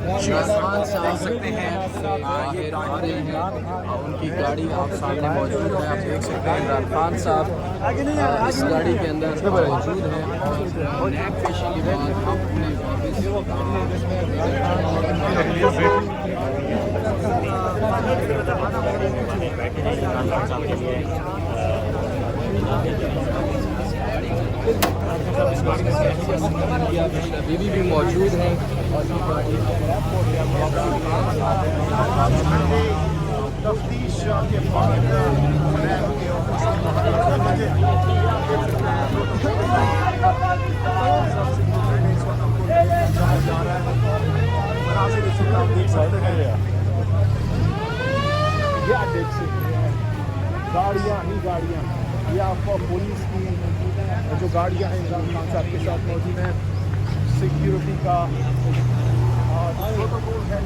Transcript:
इमरान साहब सकते हैं बाहर आ रहे हैं और उनकी गाड़ी आप सामने मौजूद है। आप देख सकते हैं इमरान खान साहब इस गाड़ी के अंदर मौजूद हैं और नैब पेशी के बाद हम अपने बीबी भी मौजूद हैं और तफ्तीश के बाद देख सकते हैं गाड़ियाँ ही गाड़ियाँ, ये आपको पुलिस की जो गाड़ियाँ हैं इमरान खान साहब के साथ मौजूद हैं, सिक्योरिटी का प्रोटोकॉल है।